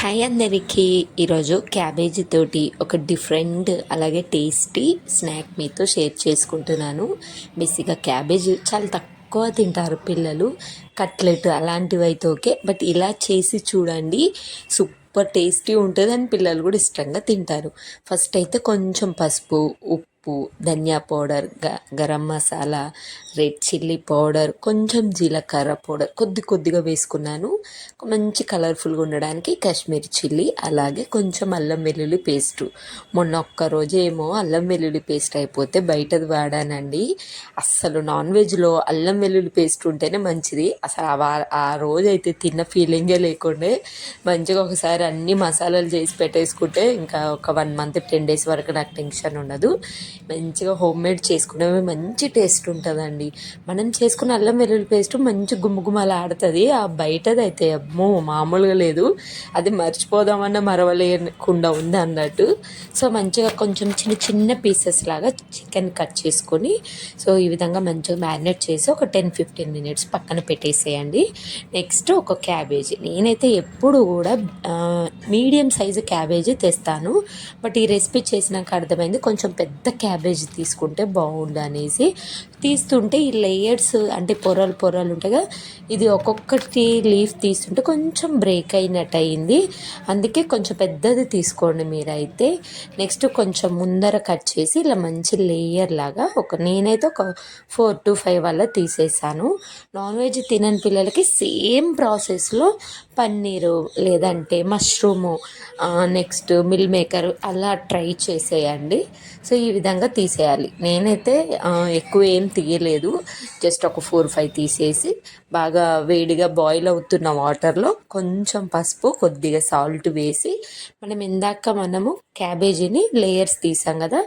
Hi అందరికీ. ఈరోజు cabbage తోటి ఒక డిఫరెంట్ అలాగే టేస్టీ స్నాక్ మీతో షేర్ చేసుకుంటున్నాను. బేసిక్గా క్యాబేజీ చాలా తక్కువ తింటారు పిల్లలు. కట్లెట్ అలాంటివి అయితే ఓకే, బట్ ఇలా చేసి చూడండి, సూపర్ టేస్టీ ఉంటుంది అని పిల్లలు కూడా ఇష్టంగా తింటారు. ఫస్ట్ అయితే కొంచెం పసుపు, ఉప్పు, ధనియా powder, garam masala, red chilli powder, కొంచెం జీలకర్ర పౌడర్ కొద్దిగా వేసుకున్నాను. మంచి కలర్ఫుల్గా ఉండడానికి కాశ్మీరీ చిల్లీ, అలాగే కొంచెం అల్లం వెల్లుల్లి పేస్టు. మొన్న ఒక్కరోజు ఏమో అల్లం వెల్లుల్లి పేస్ట్ అయిపోతే బయటది వాడానండి. అస్సలు నాన్ వెజ్లో అల్లం వెల్లుల్లి పేస్ట్ ఉంటేనే మంచిది. అసలు ఆ రోజు అయితే తిన్న ఫీలింగే లేకుండే. మంచిగా ఒకసారి అన్ని మసాలాలు చేసి పెట్టేసుకుంటే ఇంకా ఒక 1 మంత్ 10 డేస్ వరకు నాకు టెన్షన్ ఉండదు. మంచిగా హోమ్ మేడ్ చేసుకునేవి మంచి టేస్ట్ ఉంటుందండి. మనం చేసుకున్న అల్లం వెల్లుల్లి పేస్ట్ మంచి గుమ్మగుమ్మలు ఆడుతుంది. ఆ బయటది అయితే అమ్మో మామూలుగా లేదు. అది మర్చిపోదామన్నా మరవలేకుండా ఉంది అన్నట్టు. సో మంచిగా కొంచెం చిన్న పీసెస్ లాగా చికెన్ కట్ చేసుకొని, సో ఈ విధంగా మంచిగా మ్యారినేట్ చేసి ఒక 10-15 మినిట్స్ పక్కన పెట్టేసేయండి. నెక్స్ట్ ఒక క్యాబేజీ. నేనైతే ఎప్పుడు కూడా మీడియం సైజు క్యాబేజీ తెస్తాను, బట్ ఈ రెసిపీ చేసినాక అర్థమైంది కొంచెం పెద్ద క్యాబేజీ తీసుకుంటే బాగుండు అనేసి. తీస్తుంటే ఈ లేయర్స్ అంటే పొరలు ఉంటాయి కదా, ఇది ఒక్కొక్కటి లీఫ్ తీస్తుంటే కొంచెం బ్రేక్ అయినట్టు అయింది. అందుకే కొంచెం పెద్దది తీసుకోండి మీరైతే. నెక్స్ట్ కొంచెం ముందర కట్ చేసి ఇలా మంచి లేయర్ లాగా నేనైతే ఒక 4 to 5 వల్ల తీసేసాను. నాన్ వెజ్ తినని పిల్లలకి సేమ్ ప్రాసెస్లో పన్నీరు లేదంటే మష్రూము, నెక్స్ట్ మిల్ మేకర్ అలా ట్రై చేసేయండి. సో ఈ విధంగా తీసేయాలి. నేనైతే ఎక్కువ ఏం తీయలేదు, జస్ట్ ఒక 4-5 తీసేసి బాగా వేడిగా బాయిల్ అవుతున్న వాటర్లో కొంచెం పసుపు, కొద్దిగా సాల్ట్ వేసి మనము క్యాబేజీని లేయర్స్ తీసాం కదా,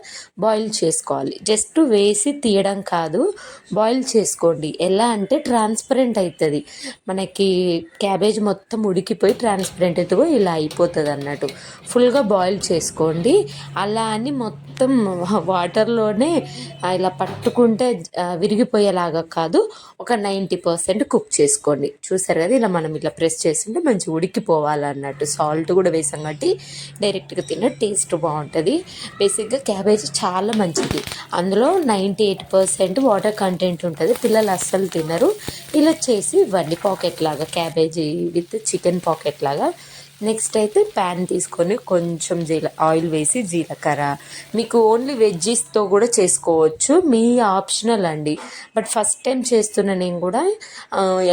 బాయిల్ చేసుకోవాలి. జస్ట్ వేసి తీయడం కాదు, బాయిల్ చేసుకోండి. ఎలా అంటే ట్రాన్స్పరెంట్ అవుతుంది మనకి, క్యాబేజ్ మొత్తం ఉడికిపోయి ట్రాన్స్పరెంట్ అవుతుందో ఇలా అయిపోతుంది అన్నట్టు. ఫుల్గా బాయిల్ చేసుకోండి. అలా అని మొత్తం వాటర్లోనే ఇలా పట్టుకుంటే విరిగిపోయేలాగా కాదు, ఒక 90% కుక్ చేసుకోండి. చూసారు కదా, ఇలా మనం ఇట్లా ప్రెస్ చేస్తుంటే మంచిగా ఉడికిపోవాలన్నట్టు. సాల్ట్ కూడా వేసాం కాబట్టి డైరెక్ట్గా తిన్న టేస్ట్ బాగుంటుంది. బేసిక్గా క్యాబేజీ చాలా మంచిది, అందులో 98% వాటర్ కంటెంట్ ఉంటుంది. పిల్లలు అస్సలు తినరు. ఇలా చేసి ఇవ్వండి పాకెట్ లాగా, క్యాబేజీ విత్ చికెన్ పాకెట్ లాగా. నెక్స్ట్ అయితే ప్యాన్ తీసుకొని కొంచెం ఆయిల్ వేసి జీలకర్ర, మీకు ఓన్లీ వెజ్జీస్తో కూడా చేసుకోవచ్చు, మీ ఆప్షనల్ అండి. బట్ ఫస్ట్ టైం చేస్తున్న నేను కూడా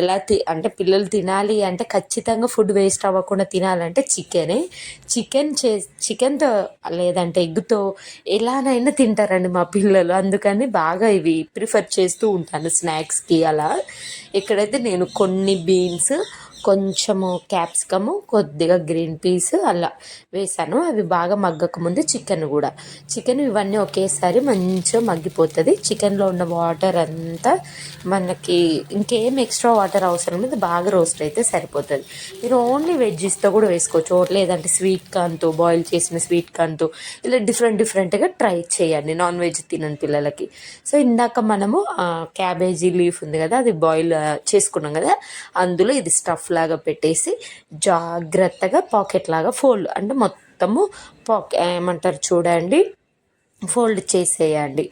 ఎలా అంటే పిల్లలు తినాలి అంటే ఖచ్చితంగా ఫుడ్ వేస్ట్ అవ్వకుండా తినాలంటే చికెన్తో లేదంటే ఎగ్తో ఎలానైనా తింటారండి మా పిల్లలు. అందుకని బాగా ఇవి ప్రిఫర్ చేస్తూ ఉంటాను స్నాక్స్కి అలా. ఇక్కడైతే నేను కొన్ని బీన్స్, కొంచెము క్యాప్సికము, కొద్దిగా గ్రీన్ పీస్ అలా వేసాను. అవి బాగా మగ్గక ముందు చికెన్ ఇవన్నీ ఒకేసారి మంచిగా మగ్గిపోతుంది. చికెన్లో ఉన్న వాటర్ అంతా మనకి ఇంకేం ఎక్స్ట్రా వాటర్ అవసరం లేదు, బాగా రోస్ట్ అయితే సరిపోతుంది. మీరు ఓన్లీ వెజ్జీస్తో కూడా వేసుకోవచ్చు, లేదంటే స్వీట్ కార్న్తో, బాయిల్ చేసిన స్వీట్ కార్న్తో, ఇలా డిఫరెంట్గా ట్రై చేయండి నాన్ వెజ్ తినని పిల్లలకి. సో ఇందాక మనము క్యాబేజీ లీఫ్ ఉంది కదా, అది బాయిల్ చేసుకున్నాం కదా, అందులో ఇది స్టఫ్ లాగా పెట్టేసి జాగ్రత్తగా పాకెట్ లాగా ఫోల్డ్ అంటే మొత్తము ఏమంటారు చూడండి, ఫోల్డ్ చేసేయండి.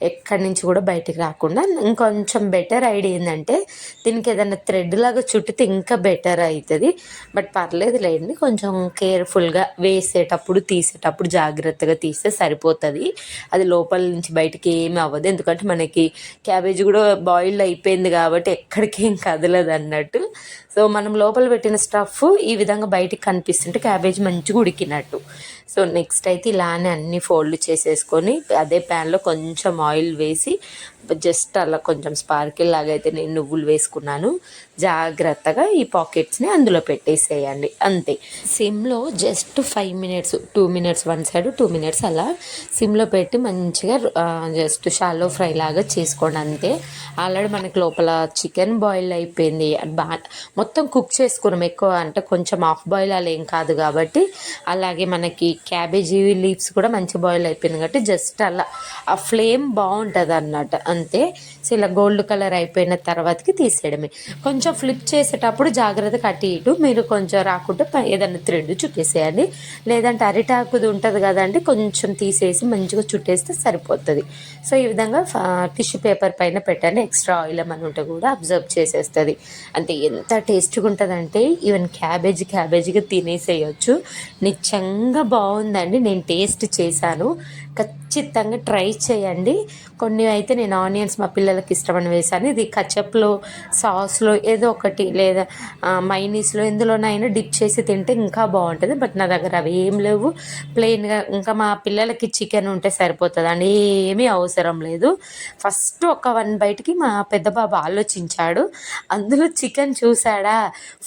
ఎక్కడి నుంచి కూడా బయటికి రాకుండా. ఇంకొంచెం బెటర్ ఐడియా ఏంటంటే దీనికి ఏదైనా థ్రెడ్ లాగా చుట్టితే ఇంకా బెటర్ అవుతుంది. బట్ పర్లేదు లేండి, కొంచెం కేర్ఫుల్గా వేసేటప్పుడు తీసేటప్పుడు జాగ్రత్తగా తీస్తే సరిపోతుంది. అది లోపల నుంచి బయటికి ఏమి అవ్వదు, ఎందుకంటే మనకి క్యాబేజీ కూడా బాయిల్ అయిపోయింది కాబట్టి ఎక్కడికి ఏం కదలదు అన్నట్టు. సో మనం లోపల పెట్టిన స్టఫ్ ఈ విధంగా బయటికి కనిపిస్తుంటే క్యాబేజీ మంచిగా ఉడికినట్టు. సో నెక్స్ట్ అయితే ఇలానే అన్ని ఫోల్డ్ చేసేసుకొని అదే ప్యాన్లో కొంచెం ఆయిల్ వేసి జస్ట్ అలా కొంచెం స్పార్కిల్ లాగా అయితే నేను నువ్వులు వేసుకున్నాను. జాగ్రత్తగా ఈ పాకెట్స్ని అందులో పెట్టేసేయండి, అంతే. సిమ్లో just 5 minutes, 2 minutes one side, 2 minutes అలా సిమ్లో పెట్టి మంచిగా జస్ట్ షాలో ఫ్రై లాగా చేసుకోండి, అంతే. ఆల్రెడీ మనకి లోపల చికెన్ బాయిల్ అయిపోయింది, మొత్తం కుక్ చేసుకున్నాం. ఎక్కువ అంటే కొంచెం హాఫ్ బాయిల్ అలా ఏం కాదు కాబట్టి. అలాగే మనకి క్యాబేజీ లీవ్స్ కూడా మంచి బాయిల్ అయిపోయింది కాబట్టి జస్ట్ అలా ఆ ఫ్లేమ్ బాగుంటుంది అన్నట్టు. అంతే. సో ఇలా గోల్డ్ కలర్ అయిపోయిన తర్వాతకి తీసేయడమే. కొంచెం ఫ్లిప్ చేసేటప్పుడు జాగ్రత్తగా అటు ఇటు మీరు కొంచెం రాకుంటే ఏదైనా థ్రెడ్ చుట్టేసేయండి. లేదంటే అరిటాకుది ఉంటుంది కదండి, కొంచెం తీసేసి మంచిగా చుట్టేస్తే సరిపోతుంది. సో ఈ విధంగా టిష్యూ పేపర్ పైన పెట్టండి. ఎక్స్ట్రా ఆయిల్ ఏమైనా ఉంటే కూడా అబ్జర్వ్ చేసేస్తుంది. అంతే. ఎంత టేస్ట్గా ఉంటుందంటే ఈవెన్ క్యాబేజీగా తినేసేయచ్చు. నిజంగా బాగుందండి. నేను టేస్ట్ చేశాను. ఖచ్చితంగా ట్రై చేయండి. కొన్ని అయితే నేను ఆనియన్స్ మా పిల్లలకి ఇష్టమని వేశాను. ఇది కచప్లో, సాస్లో ఏదో ఒకటి, లేదా మైనీస్లో ఎందులోనైనా డిప్ చేసి తింటే ఇంకా బాగుంటుంది. బట్ నా దగ్గర అవి ఏం లేవు. ప్లెయిన్గా ఇంకా మా పిల్లలకి చికెన్ ఉంటే సరిపోతుందండి, ఏమీ అవసరం లేదు. ఫస్ట్ ఒక 1 బైట్కి మా పెద్ద బాబు ఆలోచించాడు. అందులో చికెన్ చూసాడా,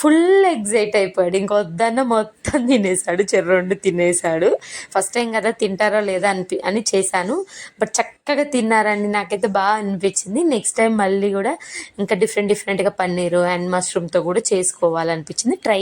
ఫుల్ ఎగ్జైట్ అయిపోయాడు. ఇంకొద్దన్న మొత్తం తినేసాడు, 2 తినేసాడు. ఫస్ట్ టైం కదా, తింటారో లేదా అని చేశాను. బట్ చక్కగా తిన్నారండి. నాకైతే బాగా అనిపించింది. నెక్స్ట్ టైం మళ్ళీ కూడా ఇంకా డిఫరెంట్గా పన్నీరు అండ్ మష్రూమ్తో కూడా చేసుకోవాలనిపించింది. ట్రై